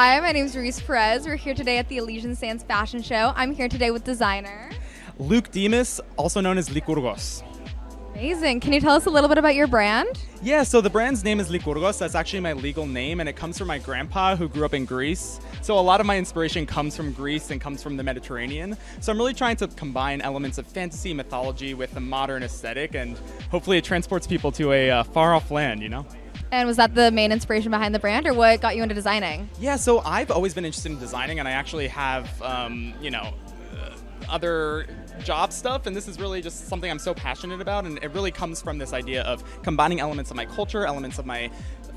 Hi, my name is Reese Perez. We're here today at the Elysian Sands Fashion Show. I'm here today with designer Luke Demas, also known as LYKOURGOS. Amazing. Can you tell us a little bit about your brand? Yeah, so the brand's name is LYKOURGOS. That's actually my legal name, and it comes from my grandpa who grew up in Greece. So a lot of my inspiration comes from Greece and comes from the Mediterranean. So I'm really trying to combine elements of fantasy mythology with a modern aesthetic, and hopefully it transports people to a far-off land, you know? And was that the main inspiration behind the brand, or what got you into designing? Yeah, so I've always been interested in designing, and I actually have, other job stuff, and this is really just something I'm so passionate about, and it really comes from this idea of combining elements of my culture, elements of my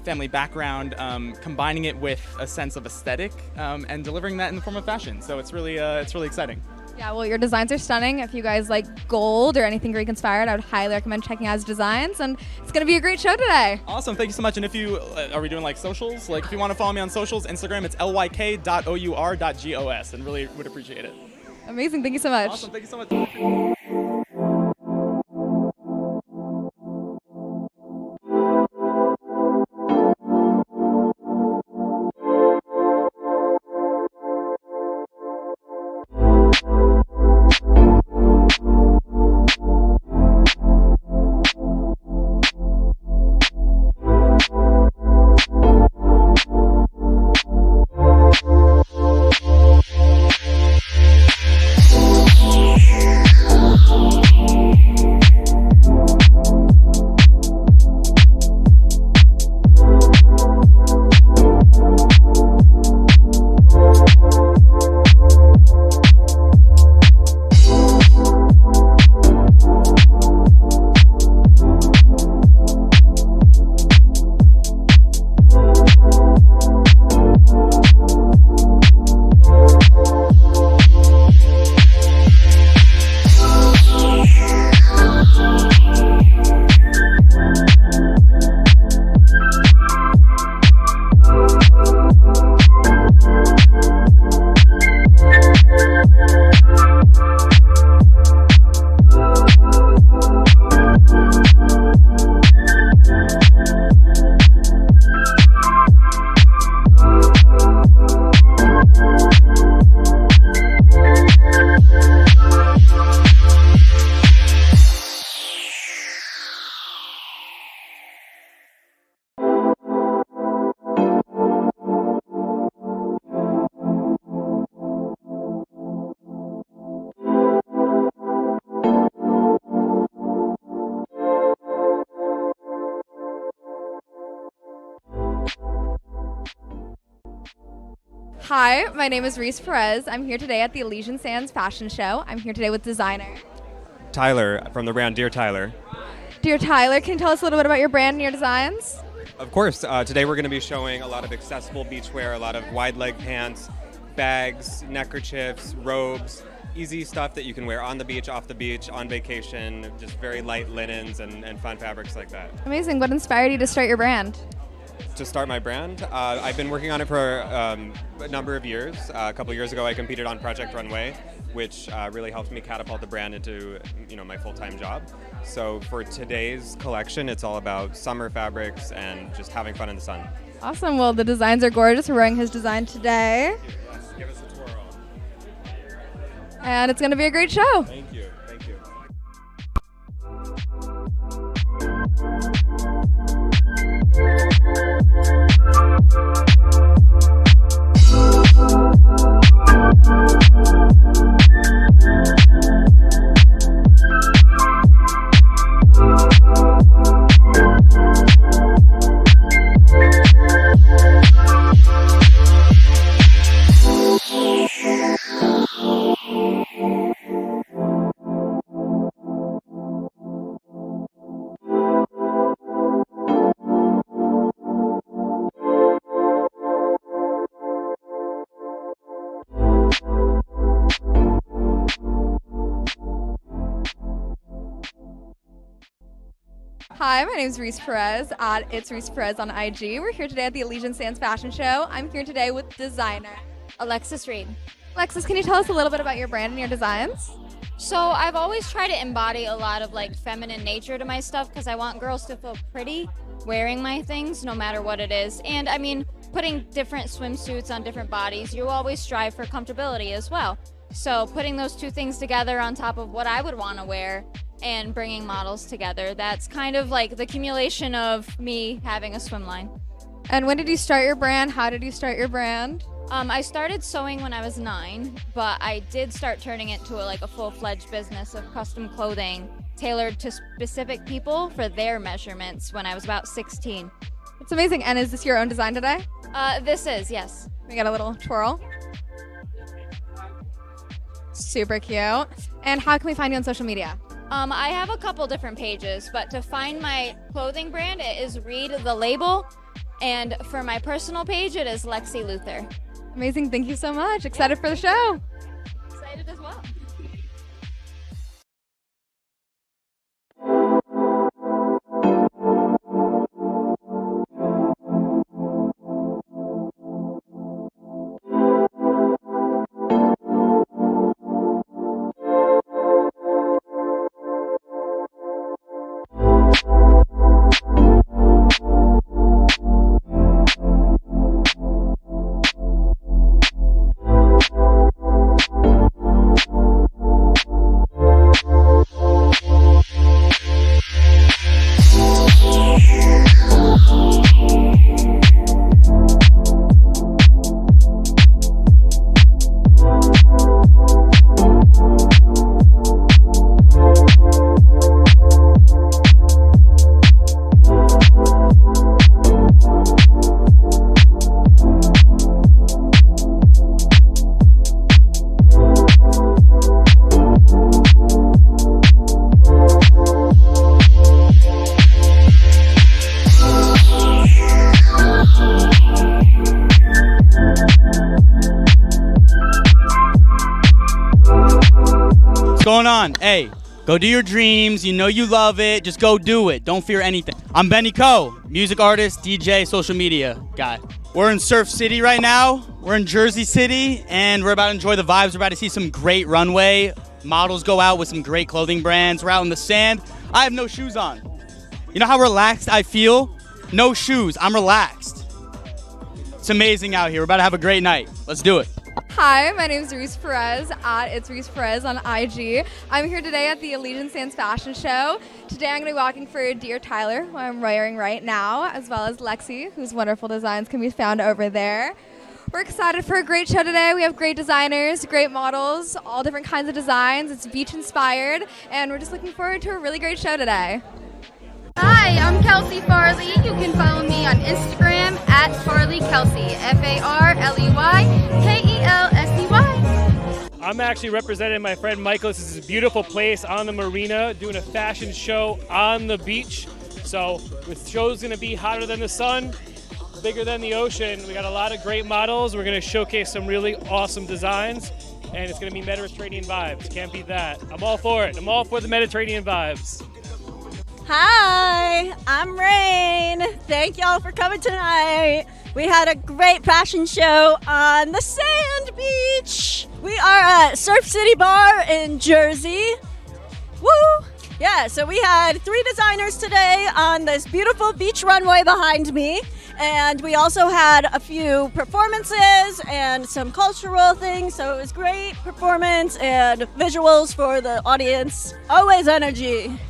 family background, combining it with a sense of aesthetic, and delivering that in the form of fashion. So it's really exciting. Yeah, well, your designs are stunning. If you guys like gold or anything Greek inspired, I would highly recommend checking out his designs, and it's going to be a great show today. Awesome, thank you so much. And if you, are we doing like socials? Like if you want to follow me on socials, Instagram, it's lyk.our.gos, and really would appreciate it. Amazing, thank you so much. Awesome, thank you so much. Hi, my name is Reese Perez. I'm here today at the Elysian Sands Fashion Show. I'm here today with designer Tyler from the brand Dear Tyler. Dear Tyler, can you tell us a little bit about your brand and your designs? Of course, today we're going to be showing a lot of accessible beachwear, a lot of wide leg pants, bags, neckerchiefs, robes, easy stuff that you can wear on the beach, off the beach, on vacation, just very light linens and fun fabrics like that. Amazing. What inspired you to start your brand? To start my brand, I've been working on it for a number of years. A couple years ago I competed on Project Runway, which really helped me catapult the brand into my full-time job. So for today's collection, it's all about summer fabrics and just having fun in the sun. Awesome. Well, the designs are gorgeous. We're wearing his design today. Yes, give us a twirl. And it's going to be a great show. Thank you. Thank you. Hi, my name is Reese Perez at itsreeseperez on IG. We're here today at the Elysian Sands Fashion Show. I'm here today with designer Alexis Reed. Alexis, can you tell us a little bit about your brand and your designs? So I've always tried to embody a lot of like feminine nature to my stuff because I want girls to feel pretty wearing my things no matter what it is. And I mean, putting different swimsuits on different bodies, you always strive for comfortability as well. So putting those two things together on top of what I would want to wear and bringing models together, that's kind of like the accumulation of me having a swim line. And when did you start your brand? How did you start your brand? I started sewing when I was 9, but I did start turning it to a full-fledged business of custom clothing tailored to specific people for their measurements when I was about 16. It's amazing. And is this your own design today? This is, yes. We got a little twirl. Super cute. And how can we find you on social media? I have a couple different pages, but to find my clothing brand, it is Read the Label. And for my personal page, it is Lexi Luther. Amazing. Thank you so much. Excited for the show. Excited as well. What's going on? Hey, go do your dreams. You know you love it. Just go do it. Don't fear anything. I'm Benny Coe, music artist, DJ, social media guy. We're in Surf City right now. We're in Jersey City, and we're about to enjoy the vibes. We're about to see some great runway. Models go out with some great clothing brands. We're out in the sand. I have no shoes on. You know how relaxed I feel? No shoes. I'm relaxed. It's amazing out here. We're about to have a great night. Let's do it. Hi, my name is itsreeseperez at itsreeseperez on IG. I'm here today at the Elysian Sands Fashion Show. Today I'm going to be walking for Dear Tyler, who I'm wearing right now, as well as Lexi, whose wonderful designs can be found over there. We're excited for a great show today. We have great designers, great models, all different kinds of designs. It's beach inspired, and we're just looking forward to a really great show today. Hi, I'm Kelsey Farley. You can follow me on Instagram at FarleyKelsey, FarleyKelsey. I'm actually representing my friend Michael. This is a beautiful place on the marina, doing a fashion show on the beach. So the show's going to be hotter than the sun, bigger than the ocean. We got a lot of great models. We're going to showcase some really awesome designs, and it's going to be Mediterranean vibes. Can't beat that. I'm all for it. I'm all for the Mediterranean vibes. Hi, I'm Rain. Thank y'all for coming tonight. We had a great fashion show on the sand beach. We are at Surf City Bar in Jersey. Woo! Yeah, so we had 3 designers today on this beautiful beach runway behind me. And we also had a few performances and some cultural things. So it was great performance and visuals for the audience. Always energy.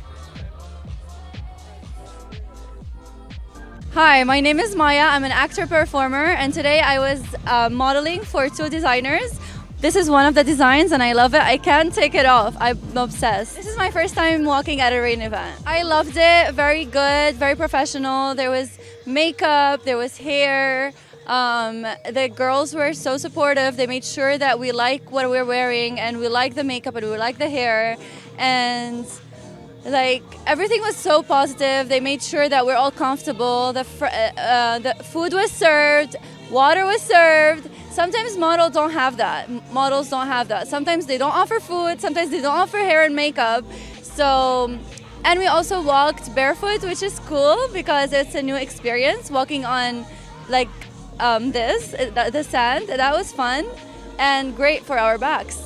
Hi, my name is Maya. I'm an actor performer, and today I was modeling for 2 designers. This is one of the designs, and I love it. I can't take it off. I'm obsessed. This is my first time walking at a rain event. I loved it. Very good, very professional. There was makeup, there was hair. The girls were so supportive. They made sure that we like what we're wearing, and we like the makeup, and we like the hair, and everything was so positive. They made sure that we're all comfortable. The food was served, water was served. Sometimes models don't have that. Sometimes they don't offer food. Sometimes they don't offer hair and makeup. And we also walked barefoot, which is cool because it's a new experience walking on the sand. That was fun and great for our backs.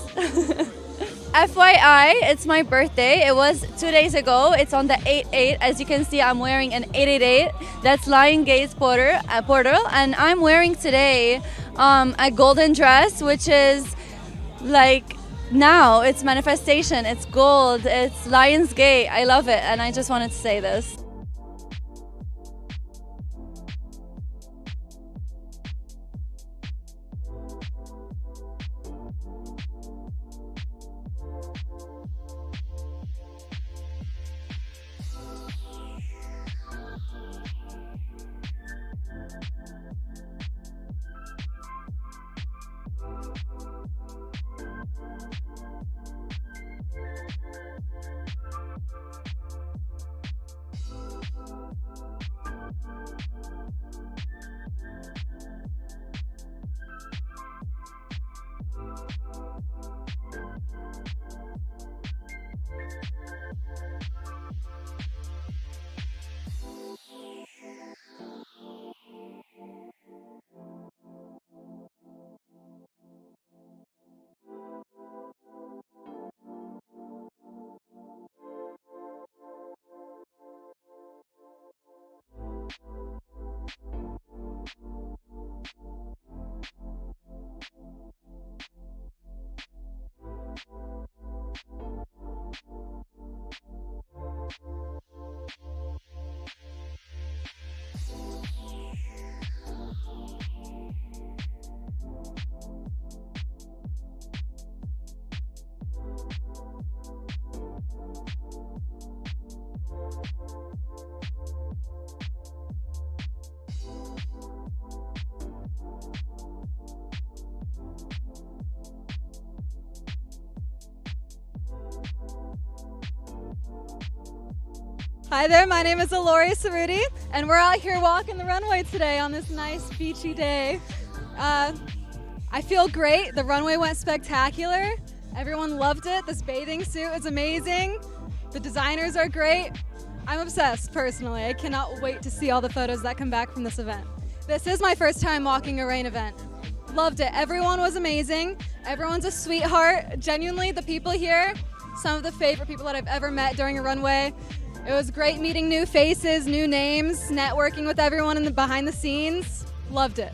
FYI, it's my birthday. It was 2 days ago. It's on the 8/8. As you can see, I'm wearing an 888. That's Lion Gate's portal. And I'm wearing today a golden dress, which is like now it's manifestation. It's gold. It's Lion's Gate. I love it. And I just wanted to say this. Hi there, my name is Aloricerutti, and we're out here walking the runway today on this nice beachy day. I feel great. The runway went spectacular. Everyone loved it. This bathing suit is amazing. The designers are great. I'm obsessed, personally. I cannot wait to see all the photos that come back from this event. This is my first time walking a rain event. Loved it. Everyone was amazing. Everyone's a sweetheart. Genuinely, the people here, some of the favorite people that I've ever met during a runway. It was great meeting new faces, new names, networking with everyone behind the scenes. Loved it.